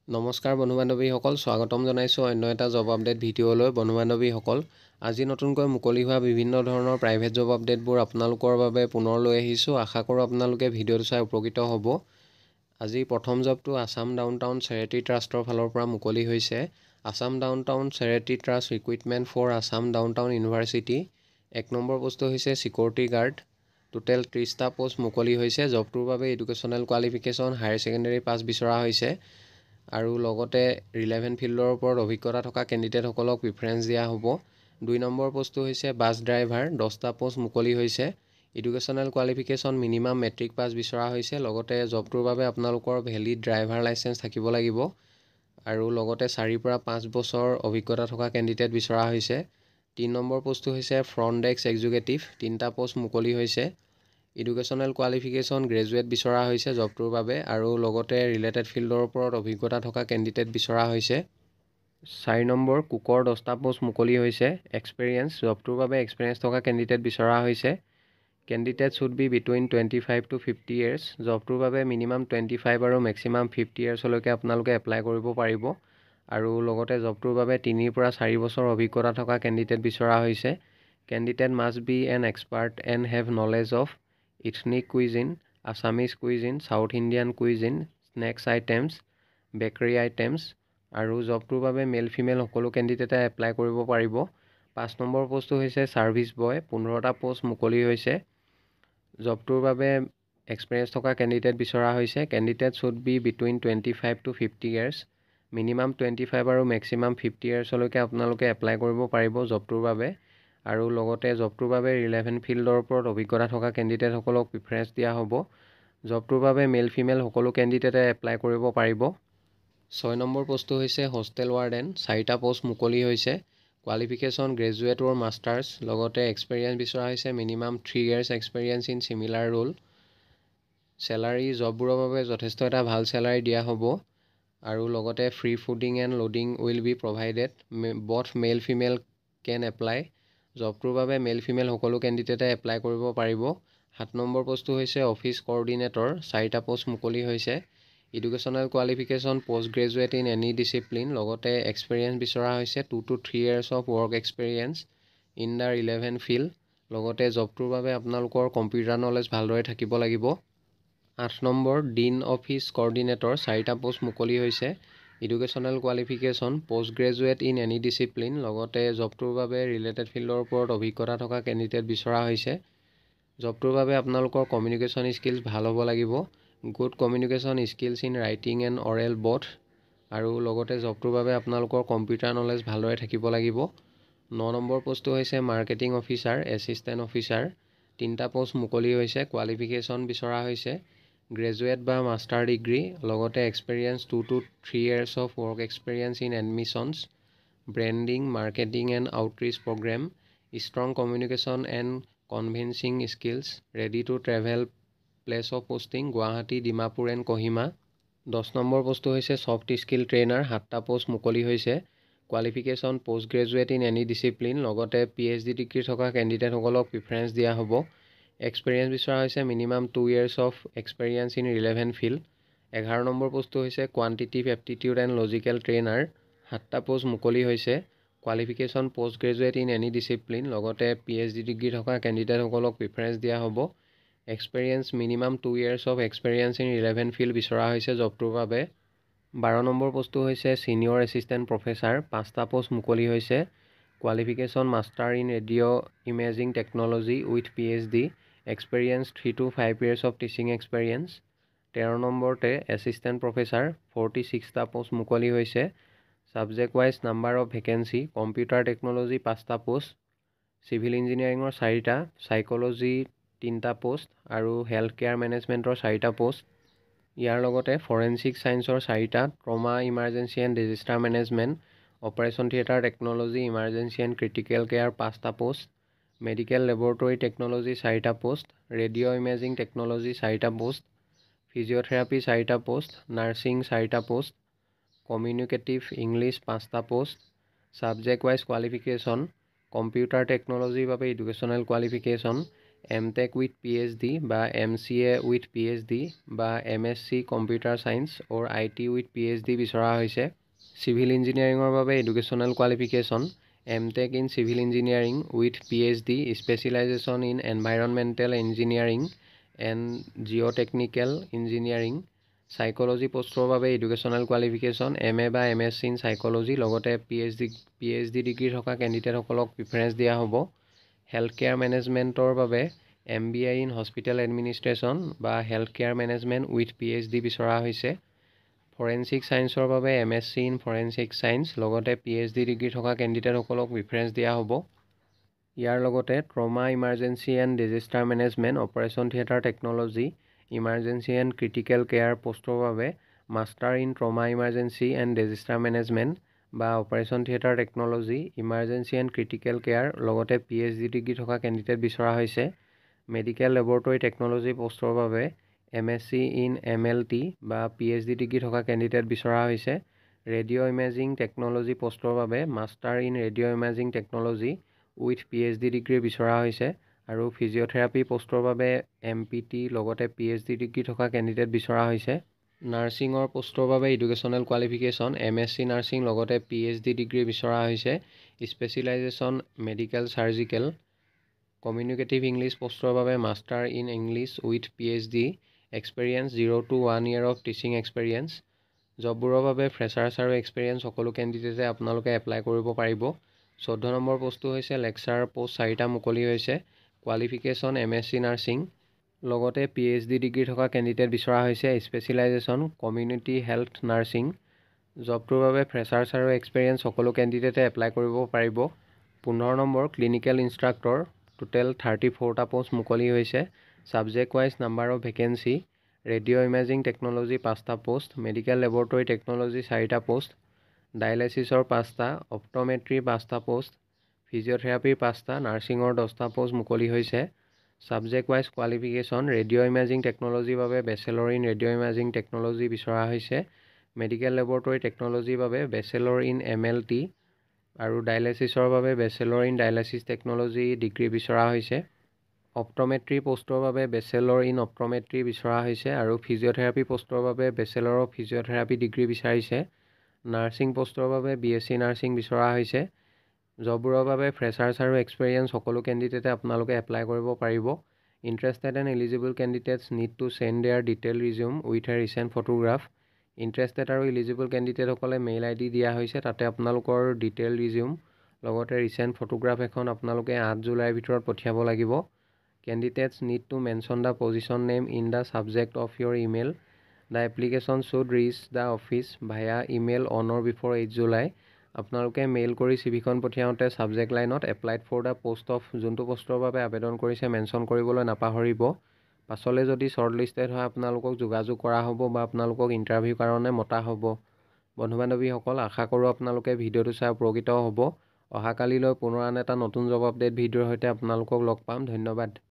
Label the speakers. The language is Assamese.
Speaker 1: নমস্কাৰ বন্ধু বান্ধৱীসকল, স্বাগতম জনাইছোঁ অন্য এটা জব আপডেট ভিডিঅ'লৈ। বন্ধু বান্ধৱীসকল, আজি নতুনকৈ মুকলি হোৱা বিভিন্ন ধৰণৰ প্ৰাইভেট জব আপডেটবোৰ আপোনালোকৰ বাবে পুনৰ লৈ আহিছোঁ। আশা কৰোঁ আপোনালোকে ভিডিঅ'টো চাই উপকৃত হ'ব। আজি প্ৰথম জবটো আছাম ডাউনটাউন চেৰিটি ট্ৰাষ্টৰ ফালৰ পৰা মুকলি হৈছে। Assam downtown charity trust recruitment for Assam downtown university. 1 number পোষ্টটো হৈছে চিকিউৰিটি গাৰ্ড। টোটেল 30টা পোষ্ট মুকলি হৈছে। জবটোৰ বাবে educational qualification higher secondary pass বিচৰা হৈছে আৰু লগতে ৰিলেভেণ্ট ফিল্ডৰ ওপৰত অভিজ্ঞতা থকা কেণ্ডিডেটসকলক প্ৰিফাৰেঞ্চ দিয়া হ'ব। 2 নম্বৰ পোষ্টটো হৈছে বাছ ড্ৰাইভাৰ। 10টা পোষ্ট মুকলি হৈছে। Educational qualification minimum matric pass বিচৰা হৈছে। লগতে জবটোৰ বাবে আপোনালোকৰ ভেলিড ড্ৰাইভাৰ লাইচেঞ্চ থাকিব লাগিব আৰু লগতে 4ৰ পৰা 5 বছৰ অভিজ্ঞতা থকা কেণ্ডিডেট বিচৰা হৈছে। 3 নম্বৰ পোষ্টটো হৈছে ফ্ৰণ্ট ডেস্ক এক্সিকিউটিভ। 3টা পোষ্ট মুকলি হৈছে। এডুকেশ্যনেল কোৱালিফিকেশ্যন গ্ৰেজুৱেট বিচৰা হৈছে জবটোৰ বাবে আৰু লগতে ৰিলেটেড ফিল্ডৰ ওপৰত অভিজ্ঞতা থকা কেণ্ডিডেট বিচৰা হৈছে। 4 নম্বৰ কুকৰ 10টা পোষ্ট মুকলি হৈছে। এক্সপেৰিয়েঞ্চ জবটোৰ বাবে এক্সপেৰিয়েঞ্চ থকা কেণ্ডিডেট বিচৰা হৈছে। Candidate should be between 25 to 50 years। জবটোৰ বাবে মিনিমাম 25 আৰু মেক্সিমাম 50 yearsলৈকে আপোনালোকে এপ্লাই কৰিব পাৰিব আৰু লগতে জবটোৰ বাবে 3ৰ পৰা 4 বছৰ অভিজ্ঞতা থকা কেণ্ডিডেট বিচৰা হৈছে। Candidate must be an expert and have knowledge of ethnic cuisine, Assamese cuisine, south Indian cuisine, snacks items, bakery items আৰু জবটোৰ বাবে মেল ফিমেল সকলো কেণ্ডিডেটে এপ্লাই কৰিব পাৰিব। 5 নম্বৰ পোষ্টটো হৈছে ছাৰ্ভিচ বয়। 15টা পোষ্ট মুকলি হৈছে। জবটোৰ বাবে এক্সপেৰিয়েঞ্চ থকা কেণ্ডিডেট বিচৰা হৈছে। Candidate should be between 25 to 50 years। Minimum 25 আৰু মেক্সিমাম 50 yearsলৈকে আপোনালোকে এপ্লাই কৰিব পাৰিব জবটোৰ বাবে আৰু লগতে জবটোৰ বাবে ৰিলেভেণ্ট ফিল্ডৰ ওপৰত অভিজ্ঞতা থকা কেণ্ডিডেটসকলক প্ৰিফাৰেঞ্চ দিয়া হ'ব। জবটোৰ বাবে মেল ফিমেল সকলো কেণ্ডিডেটে এপ্লাই কৰিব পাৰিব। 6 নম্বৰ পোষ্টটো হৈছে হোষ্টেল ৱাৰ্ডেন। 4টা পোষ্ট মুকলি হৈছে। Qualification graduate or masters. লগতে এক্সপেৰিয়েঞ্চ বিচৰা হৈছে minimum 3 years experience in similar role. Salary জববোৰৰ বাবে যথেষ্ট এটা ভাল চেলাৰী দিয়া হ'ব আৰু লগতে free fooding and lodging will be provided. Both male female can apply. জবটোৰ বাবে মেল ফিমেল সকলো কেণ্ডিডেটে এপ্লাই কৰিব পাৰিব। 7 নম্বৰ পোষ্টটো হৈছে অফিচ কৰ্ডিনেটৰ। 4টা পোষ্ট মুকলি হৈছে। Educational qualification post graduate in any discipline. লগতে এক্সপেৰিয়েঞ্চ বিচৰা হৈছে 2 to 3 years of work experience in the relevant field. লগতে জবটোৰ বাবে আপোনালোকৰ কম্পিউটাৰ নলেজ ভালদৰে থাকিব লাগিব। 8 নম্বৰ ডিন অফিচ কৰ্ডিনেটৰ। 4টা পোষ্ট মুকলি হৈছে। Educational qualification post graduate in any discipline. লগতে জবটোৰ বাবে ৰিলেটেড ফিল্ডৰ ওপৰত অভিজ্ঞতা থকা কেণ্ডিডেট বিচৰা হৈছে। জবটোৰ বাবে আপোনালোকৰ কমিউনিকেশ্যন স্কিলছ ভাল হ'ব লাগিব। Good communication skills in writing and oral both আৰু লগতে জবটোৰ বাবে আপোনালোকৰ কম্পিউটাৰ নলেজ ভালদৰে থাকিব লাগিব। 9 নম্বৰ পোষ্টটো হৈছে মাৰ্কেটিং অফিচাৰ এছিষ্টেণ্ট অফিচাৰ। 3টা পোষ্ট মুকলি হৈছে। কোৱালিফিকেশ্যন বিচৰা হৈছে গ্ৰেজুৱেট বা মাষ্টাৰ ডিগ্ৰী। লগতে experience 2 to 3 years of work experience in admissions, branding, marketing and outreach programme, strong communication and convincing skills, ready to travel, place of posting Guwahati, Dimapur and Kohima. 10 number পোষ্টটো হৈছে ছফ্ট স্কিল ট্ৰেইনাৰ। 7টা পোষ্ট মুকলি হৈছে। Qualification post graduate in any discipline. লগতে PhD ডিগ্ৰী থকা কেণ্ডিডেটসকলক প্ৰিফাৰেঞ্চ দিয়া হ'ব। এক্সপেৰিয়েঞ্চ বিচৰা হৈছে minimum 2 years of experience in relevant field. 11 number পোষ্টটো হৈছে quantitative aptitude and logical trainer. 7টা পোষ্ট মুকলি হৈছে। Qualification post graduate in any discipline. লগতে PhD ডিগ্ৰী থকা কেণ্ডিডেটসকলক প্ৰিফাৰেঞ্চ দিয়া হ'ব। Experience minimum 2 years of experience in relevant field বিচৰা হৈছে জবটোৰ বাবে। 12 নম্বৰ পোষ্টটো হৈছে ছিনিয়ৰ এছিষ্টেণ্ট প্ৰফেচাৰ। 5টা পোষ্ট মুকলি হৈছে। Qualification master in radio' imaging technology with PhD। Experience 3 to 5 years of teaching experience. 13 নম্বৰতে এছিষ্টেণ্ট প্ৰফেচাৰ। 46টা পোষ্ট মুকলি হৈছে। Subject wise number of vacancy computer technology 5টা পোষ্ট, চিভিল ইঞ্জিনিয়াৰিঙৰ 4টা, চাইক'লজি 3টা পোষ্ট আৰু হেল্থ কেয়াৰ মেনেজমেণ্টৰ 4টা পোষ্ট। ইয়াৰ লগতে ফৰেনচিক ছায়েন্সৰ 4টা, trauma emergency and disaster management, operation theatre technology, emergency and critical care 5টা পোষ্ট, মেডিকেল লেবৰেটৰী টেকন'লজি 4টা পোষ্ট, ৰেডিঅ' ইমেজিং টেকন'লজি 4টা পোষ্ট, ফিজিঅ'থেৰাপি 4টা পোষ্ট, নাৰ্ছিং 4টা পোষ্ট, কমিউনিকেটিভ ইংলিছ 5টা post. Subject wise qualification computer টেকন'লজিৰ বাবে educational qualification MTech with PhD বা MCA with PhD বা MSc computer science or IT with PhD বিচৰা হৈছে। চিভিল ইঞ্জিনিয়াৰিঙৰ বাবে educational qualification MTech in Civil Engineering with PhD specialization in environmental engineering and geotechnical engineering. Psychology পোষ্টৰ বাবে এডুকেশ্যনেল কোৱালিফিকেশ্যন MA বা MSc ইন সাইকোলজি লগতে PhD ডিগ্ৰী থকা কেণ্ডিডেটসকলক প্ৰিফাৰেঞ্চ দিয়া হ'ব। হেল্থ কেয়াৰ মেনেজমেণ্টৰ বাবে MBA ইন হস্পিটেল এডমিনিষ্ট্ৰেশ্যন বা health care management with PhD বিচৰা হৈছে। ফৰেনচিক ছায়েন্সৰ বাবে MSc ইন ফৰেনচিক ছায়েন্স লগতে PhD ডিগ্ৰী থকা কেণ্ডিডেটসকলক প্ৰিফাৰেঞ্চ দিয়া হ'ব। ইয়াৰ লগতে trauma emergency and disaster management operation theatre technology emergency and critical care পোষ্টৰ বাবে master in trauma emergency and disaster management বা operation theatre technology emergency and critical care লগতে PhD ডিগ্ৰী থকা কেণ্ডিডেট বিচৰা হৈছে। মেডিকেল লেবৰেটৰী টেকন'লজি পোষ্টৰ বাবে MSc ইন MLT বা PhD ডিগ্ৰী থকা কেণ্ডিডেট বিচৰা হৈছে। ৰেডিঅ' ইমেজিং টেকন'লজি পোষ্টৰ বাবে master in radio' imaging technology with PhD degree বিচৰা হৈছে আৰু ফিজিঅ'থেৰাপি পোষ্টৰ বাবে MPT লগতে PhD ডিগ্ৰী থকা কেণ্ডিডেট বিচৰা হৈছে। নাৰ্ছিঙৰ পোষ্টৰ বাবে এডুকেশ্যনেল কোৱালিফিকেশ্যন MSc নাৰ্ছিং লগতে PhD ডিগ্ৰী বিচৰা হৈছে। Specialization medical surgical. Communicative English পোষ্টৰ বাবে master in English with PhD experience 0 to 1 year of teaching experience. জববোৰৰ বাবে ফ্ৰেছাৰ্ছ আৰু এক্সপেৰিয়েঞ্চ সকলো কেণ্ডিডেটে আপোনালোকে এপ্লাই কৰিব পাৰিব। 14 নম্বৰ পোষ্টটো হৈছে লেকচাৰাৰ পোষ্ট 4টা মুকলি হৈছে। কোৱালিফিকেশ্যন MSc নাৰ্ছিং লগতে PhD ডিগ্ৰী থকা কেণ্ডিডেট বিচৰা হৈছে। Specialization community health nursing. জবটোৰ বাবে ফ্ৰেছাৰ্ছ আৰু এক্সপেৰিয়েঞ্চ সকলো কেণ্ডিডেটে এপ্লাই কৰিব পাৰিব। 15 নম্বৰ ক্লিনিকেল ইনষ্ট্ৰাক্টৰ টোটেল 34টা পোষ্ট মুকলি হৈছে। Subject wise number of vacancy radio' imaging technology 5টা পোষ্ট, মেডিকেল লেবৰেটৰী টেকন'লজি 4টা পোষ্ট, ডায়েলাইচিছৰ 5টা, অপ্ট'মেট্ৰি 5টা পোষ্ট, ফিজিঅ'থেৰাপিৰ 5টা, নাৰ্ছিঙৰ 10টা পোষ্ট মুকলি হৈছে। Subject wise qualification radio' imaging টেকন'লজিৰ বাবে bachelor in radio' imaging technology বিচৰা হৈছে। মেডিকেল লেবৰেটৰী টেকন'লজিৰ বাবে বেচেলৰ ইন MLT আৰু ডায়েলাইচিছৰ বাবে bachelor in dialysis technology degree বিচৰা হৈছে। অপ্ট'মেট্ৰি পোষ্টৰ বাবে বেচেলৰ ইন অপ্ট'মেট্ৰি বিচৰা হৈছে আৰু ফিজিঅ'থেৰাপি পোষ্টৰ বাবে বেচেলৰ অফ ফিজিঅ'থেৰাপি ডিগ্ৰী বিচাৰিছে। নাৰ্ছিং পোষ্টৰ বাবে BSc নাৰ্ছিং বিচৰা হৈছে। জববোৰৰ বাবে ফ্ৰেছাৰ্ছ আৰু এক্সপেৰিয়েঞ্চ সকলো কেণ্ডিডেটে আপোনালোকে এপ্লাই কৰিব পাৰিব। Interested and eligible candidates need to send their detail resume with a recent photograph. Interested আৰু এলিজিবল কেণ্ডিডেটসকলে মেইল ID দিয়া হৈছে, তাতে আপোনালোকৰ ডিটেইল ৰিজিউম লগতে ৰিচেণ্ট ফটোগ্ৰাফ এখন আপোনালোকে 8 জুলাইৰ ভিতৰত পঠিয়াব লাগিব। Candidates need to mention the position name in the subject of your email. The application should reach the office via email on or before 8 July. আপোনালোকে মেইল কৰি চিভিখন পঠিয়াওঁতে ছাবজেক্ট লাইনত applied for the post of যোনটো পোষ্টৰ বাবে আবেদন কৰিছে মেনশ্যন কৰিবলৈ নাপাহৰিব। পাছলৈ যদি শ্বৰ্টলিষ্টেড হয় আপোনালোকক যোগাযোগ কৰা হ'ব বা আপোনালোকক ইণ্টাৰভিউৰ কাৰণে মতা হ'ব। বন্ধু বান্ধৱীসকল, আশা কৰোঁ আপোনালোকে ভিডিঅ'টো চাই উপকৃত হ'ব। অহাকালিলৈ পুনৰ আন এটা নতুন জব আপডেট ভিডিঅ'ৰ সৈতে আপোনালোকক লগ পাম। ধন্যবাদ।